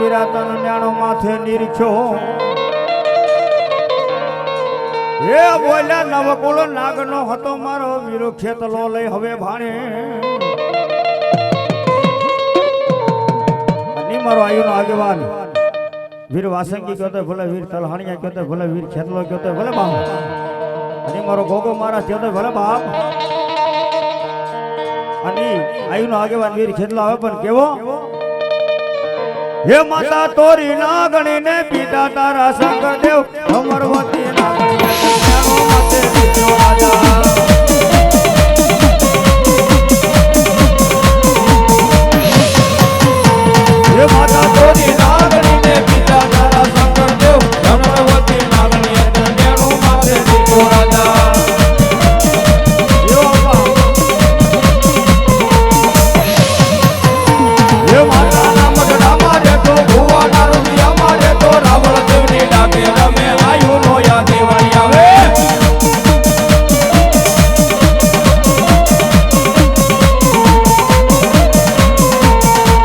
વિરાતન ન્યાણો માથે નીરખ્યો એ બોલ્યા નવકુળ નાગનો હતો મારો વીરો ખેતલો લઈ હવે ભાણે ની મારો આયુનો આગેવાન વીર વાસંગી કહેતો ભલે વીર તલહાણિયા કહેતો ભલે વીર ખેતલો કહેતો ભલે બાપ અને મારો ગોગો મારા કહેતો ભલે બાપ અને આયુનો આગેવાન વીર ખેતલો આવે પણ કેવો હે માતા તોરી નાગણી ને પિતા તારા શંકર દેવ અમરવતી નાગણી માતે વિષ્ણુ રાજા હે માતા તોરી નાગણી ને પિતા તારા શંકર દેવ અમરવતી નાગણી માતે વિષ્ણુ રાજા હે માતા ના મગડા મારે તો ભુવા ના રૂપિયા મારે તો રાવણ દેવની ડાકે રમે આયુ નો યા દેવાઈ આવે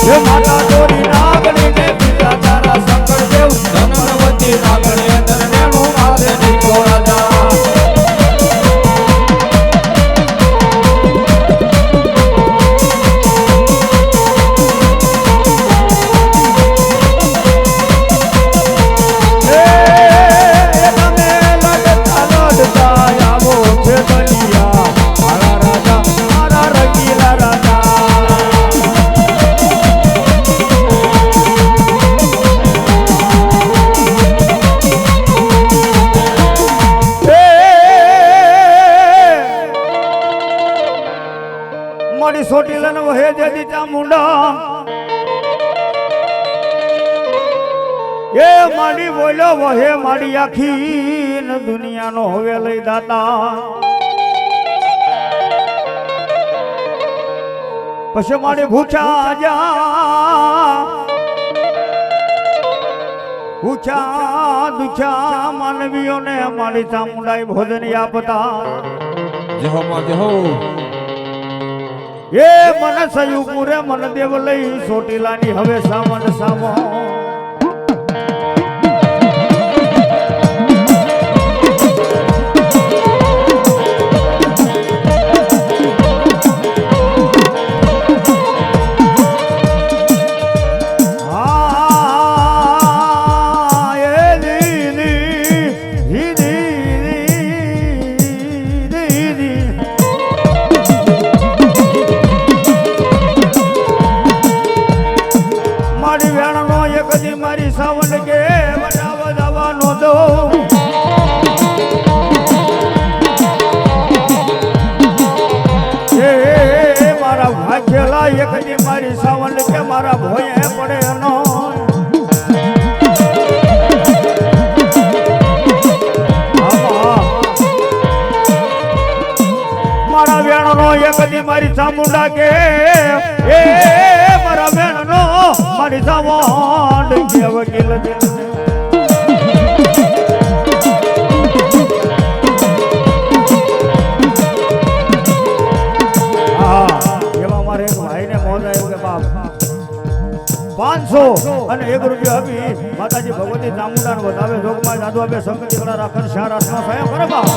હે માતા તોરી નાગણી ને પિતા તારા શંકર દેવ ધનવતી નાગણી અંદર નેણું માથે નીચો રાજા સોટીલન વહે જદી ચામુંડા એ માડી બોલ્યો વહે માડી આખી ન દુનિયાનો હવે લઈ દાતા પછી માડી ભૂખ્યા જા ભૂખ્યા દુખ્યા માનવીઓને માડી ચામુંડાઈ ભોજન આપતા જહો માં જહો એ મન સયું પૂરે મન દેવ લઈ સોટીલાની હવે સામન સામો મારી સાવન કે બજાવા જવાનો દો એ મારા ભાગ્યેલા એક દી મારી સાવન કે મારા ભોયે પડે નો મારા વેણનો એક દી મારી ચામુંડા કે એ મારા વેણનો મારી સાવન કે વકીલ એમાં મારે એક ભાઈને મોજ આવ્યો કે બાપ 500 અને 1 રૂપિયો આપી માતાજી ભગવતી ચામુંડાને વધાવે જોગમાં જાદુ આપે શંકર દીકરા રાખન શારાસ નો સ્વયં કરે બાપ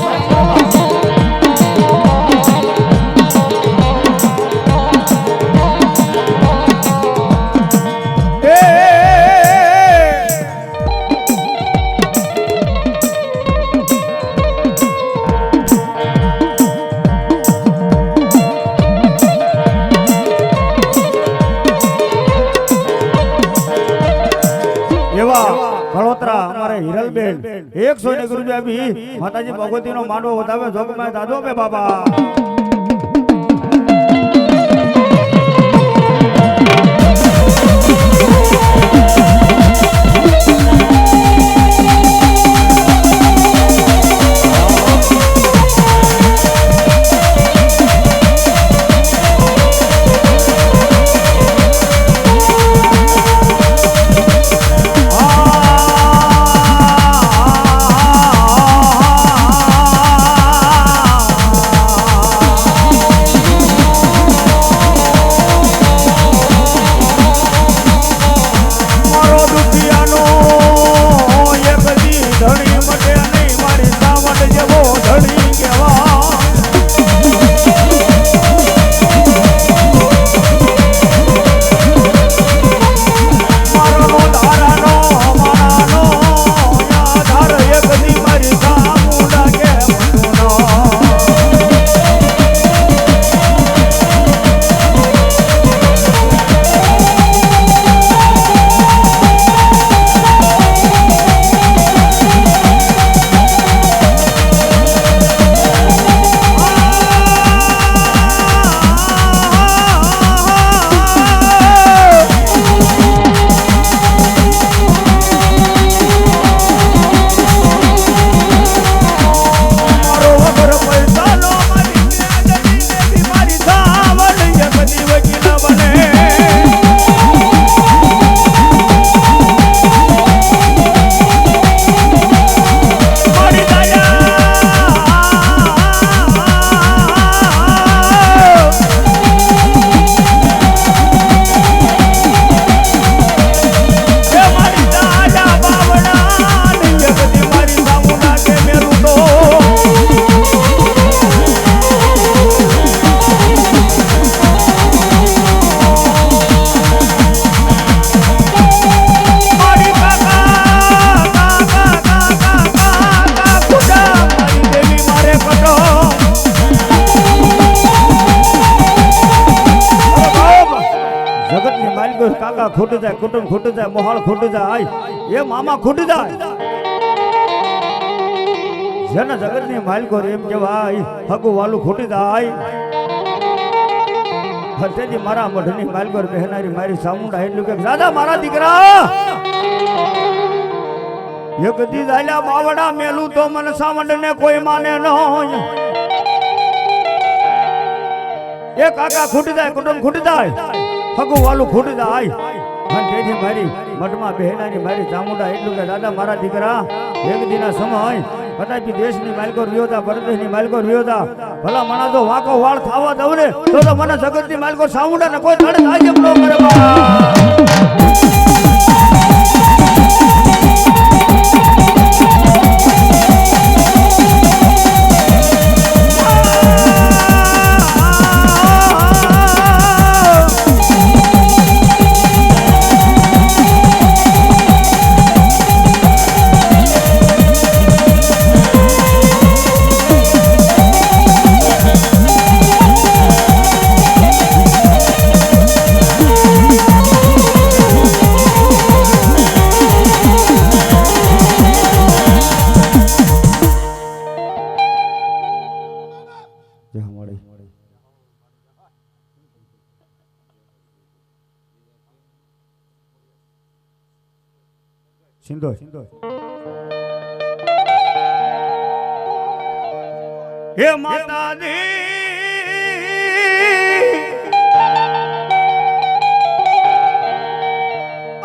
હિરલબેન 101 રૂપિયા બી માતાજી ભગવતી નો માંડવો વધાવે જોગમાં દાદો બે બાબા બને કાકા ખૂટી જાય, કુટુંબ ખૂટી જાય, મોહાળ ખૂટી જાય, એ મામા ખૂટી જાય. જેના જગતની માલિકો એમ કહેવાય હગુ વાલું ખૂટી જાય. હતેજી મારા મઢની માલિકો બહેનારી મારી સામુંડા એટલું કે દાદા મારા દીકરા એક દી દાલ્યા બાવડા મેલું તો મન સામંડ ને કોઈ માને ન. એ કાકા ખૂટી જાય, કુટુંબ ખૂટી જાય, હગુ વાલું ખૂટી જાય. અને તેથી મારી મઠમાં બહેનાની મારી ચામુંડા એટલું કે દાદા મારા દીકરા એક દિના સમય કદાચ દેશની માલિકો વિયોતા, પરદેશની માલિકો વિયોતા, ભલા મણા જો વાંકો વાળ થવા દઉં ને તો મને જગતની માલિકો ચામુંડા ને કોઈ તડે થાય એમ ન કરે બા. સિંધો હે માતાજી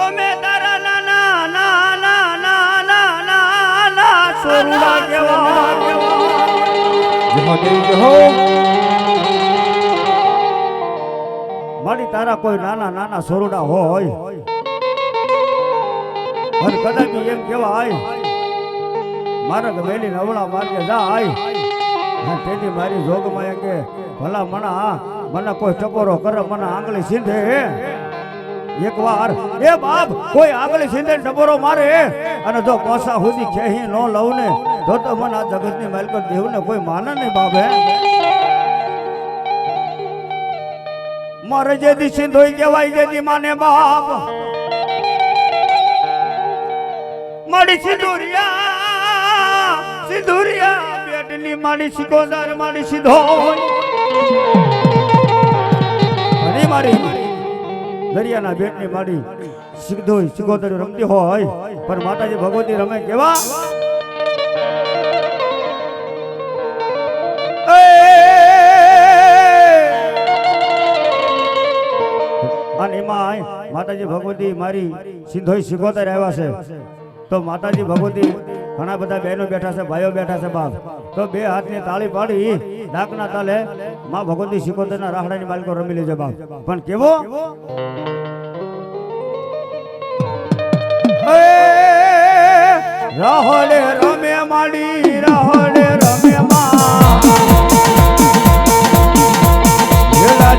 અમે તારા નાના નાના નાના નાના સોરુડા કેવા જહો દેવી જહો. મારી તારા કોઈ નાના નાના સોરુડા હોય અને કદાચ એમ કેવાય મારા ગમેલી નવડા માર્ગે જાય તેથી મારી જોગમાં કે ભલા મણા મને કોઈ ટકોરો કરે, મને આંગળી સીંધે એક વાર એ બાપ કોઈ આંગળી સીંધે ટકોરો મારે અને જો પોસા સુધી ખેહી ન લઉં ને તો મને આ જગતની માલિકો દેવ ને કોઈ માને નહીં બાપ. હે મારે જે દી સિંધોઈ કહેવાય જે દી માને બાપ માડી સિંદુરિયા સિંદુરિયા બેટની માડી સિકોદર માડી સીધો અને મારી દરિયાના બેટની માડી સિધોઈ સિકોદર રમતી હોય પણ માતાજી ભગવતી રમે કેવા અને એમાં માતાજી ભગવતી મારી સિંધોઈ સિકોદર આવ્યા છે તો માતાજી ભગવતી ઘણા બધા બહેનો બેઠા છે, ભાઈઓ બેઠા છે બાપ. તો બે હાથની તાળી પાડી ડાકના તાલે માં ભગવતી સિકોતરના રાહડાની માલિકો રમી લેજે બાપ. પણ કેવો રાહડે રમે માડી રાહડે રમે માં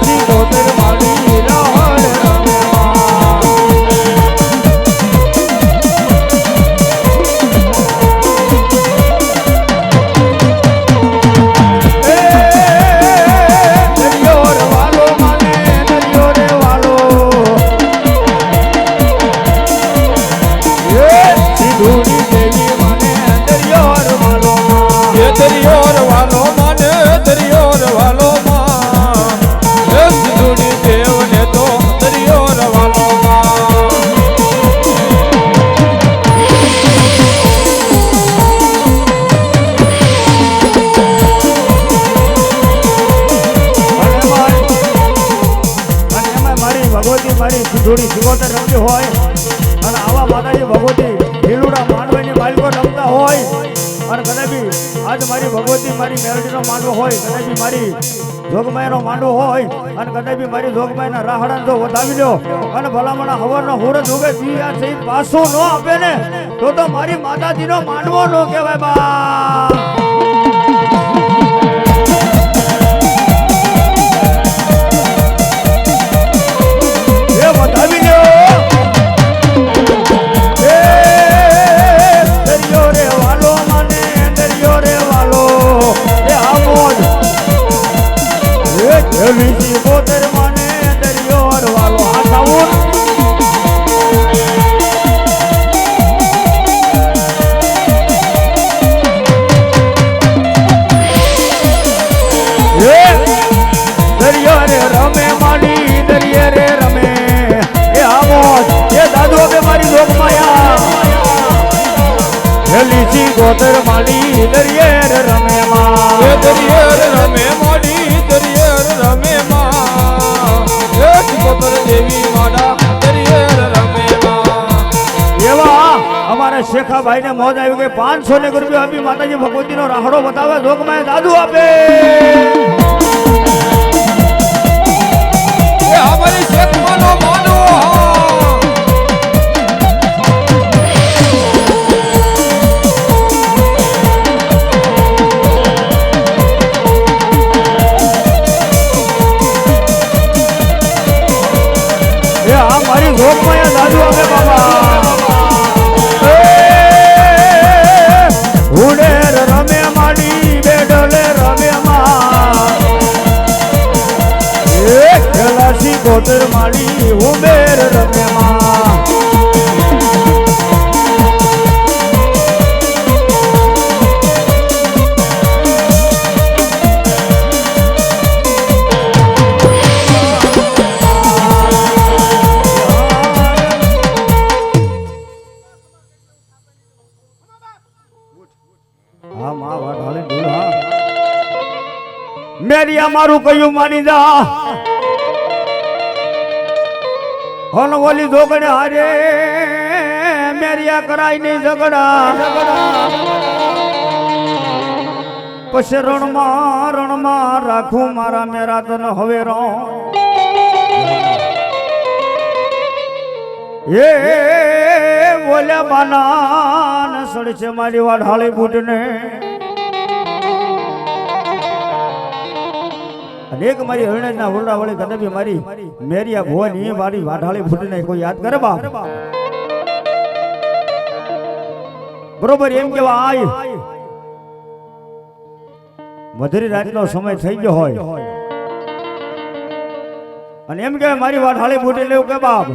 સિકોતર માડી રાહડે રમે સિંધુરી દેવી મને દરિયો વાલો ભગવતી મારી જોડી શિવોતર રમતી હોય અને આવા માતાજી ભગવતી લીલુડા માંડવાની માલિકો રમતા હોય અને કદાપી આજ મારી ભગવતી મારી મેરડીનો માંડવો હોય કદાપી મારી જોગમાયાનો માંડવો હોય અને કદાપી મારી જોગમાયાના રાહડાને જો વધાવી લો અને ભલામણા હવરનો હુરજ ઉગે દિયા સહિત પાછું ન આપે ને તો મારી માતાજીનો માંડવો ન કહેવાય બા વિજી બોતર મને દરિયોર વાલો આસાઉર દરિયો રે રમે માડી દરિયે રે રમે એ આમોદ એ દાદુ બે મારી લોક માયા લીજી બોતર માડી દરિયે રે રમે માં એ દરિયે રે રમે માડી દરિયે રે રમે માં એ શિકોતર દેવી માડા દરિયે રે રમે માં એવા અમારા શેખાભાઈ ને મોજ આવી ગઈ 500 રૂપિયા આપી માતાજી ભગવતી નો રાહડો બતાવે જોગમાય દાદુ આપે એ અમારી શેખમાનો માનો મારી જોગમાયા દાદુ આપે બાબા ઉડેર રમે માડી બેડલે રમે માં એક ગલાસી ગોતર માડી ઉબેર રમે માં મેરિયા મારું કયું માની જા હોન ઓલી જોગડે હારે મેરિયા કરાય નહીં ઝઘડા પછી રણમાં રાખું મારા મેરા તન હવે રો એ બોલ્યા બાના સડ છે મારી વાઢાળી બૂટને એક મારી હરણેજના ઓરડા વળી કદાપી મારી મેરિયા ભુવાની મારી વાઢાળી ફૂટીને કોઈ યાદ કરે બા બરોબર એમ કેવા આય મધરી રાતનો સમય થઈ ગયો હોય અને એમ કે મારી વાઢાળી ફૂટી લેવું કે બાપ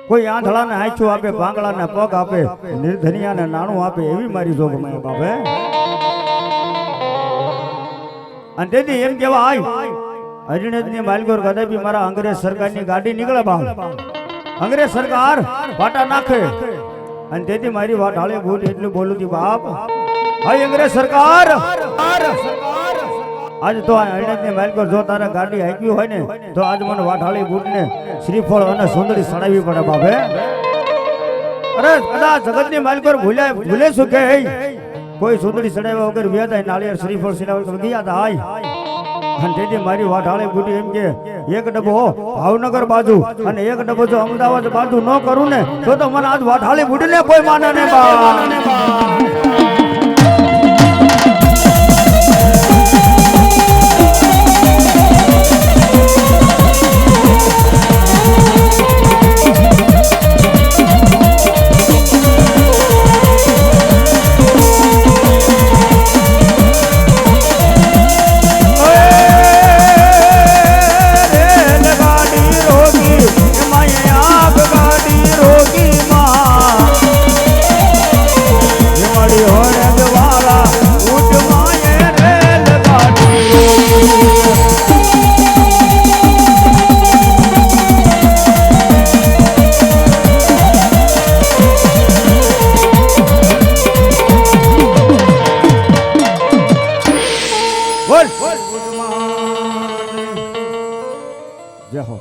કોઈ આંધળાને આંચું આપે પાંગળાને પગ આપે નિર્ધનિયાને નાણું આપે એવી મારી જોગમાય બાપે અને તેથી એમ કેવા આય હરિણેજની માલિકો કદાપી મારા અંગ્રેજ સરકારની ગાડી નીકળે બા અંગ્રેજ સરકાર પાટા નાખે અને તેથી મારી વાત હાલે ભૂલ એટલું બોલું હતી બાપ હાય અંગ્રેજ સરકાર આજ તો હરિણેજની માલિકો જો તારા ગાડી હાંક્યું હોય ને તો આજ મને વાઢાળી બૂટને શ્રીફળ અને સુંદરી સડાવી પડે બાપે અરે કદાચ જગતની માલિકો ભૂલે શું કે કોઈ સુંદરી સડાવ્યા વગર વ્યાદાય નાળિયેર શ્રીફળ સિલાવર ગયા હતા હાય અને તેથી મારી વાઢાળી બુટી એમ કે એક ડબ્બો ભાવનગર બાજુ અને એક ડબ્બો જો અમદાવાદ બાજુ ન કરું ને તો મને આજ વાઢાળી બુટીને કોઈ માને ને બા જય હો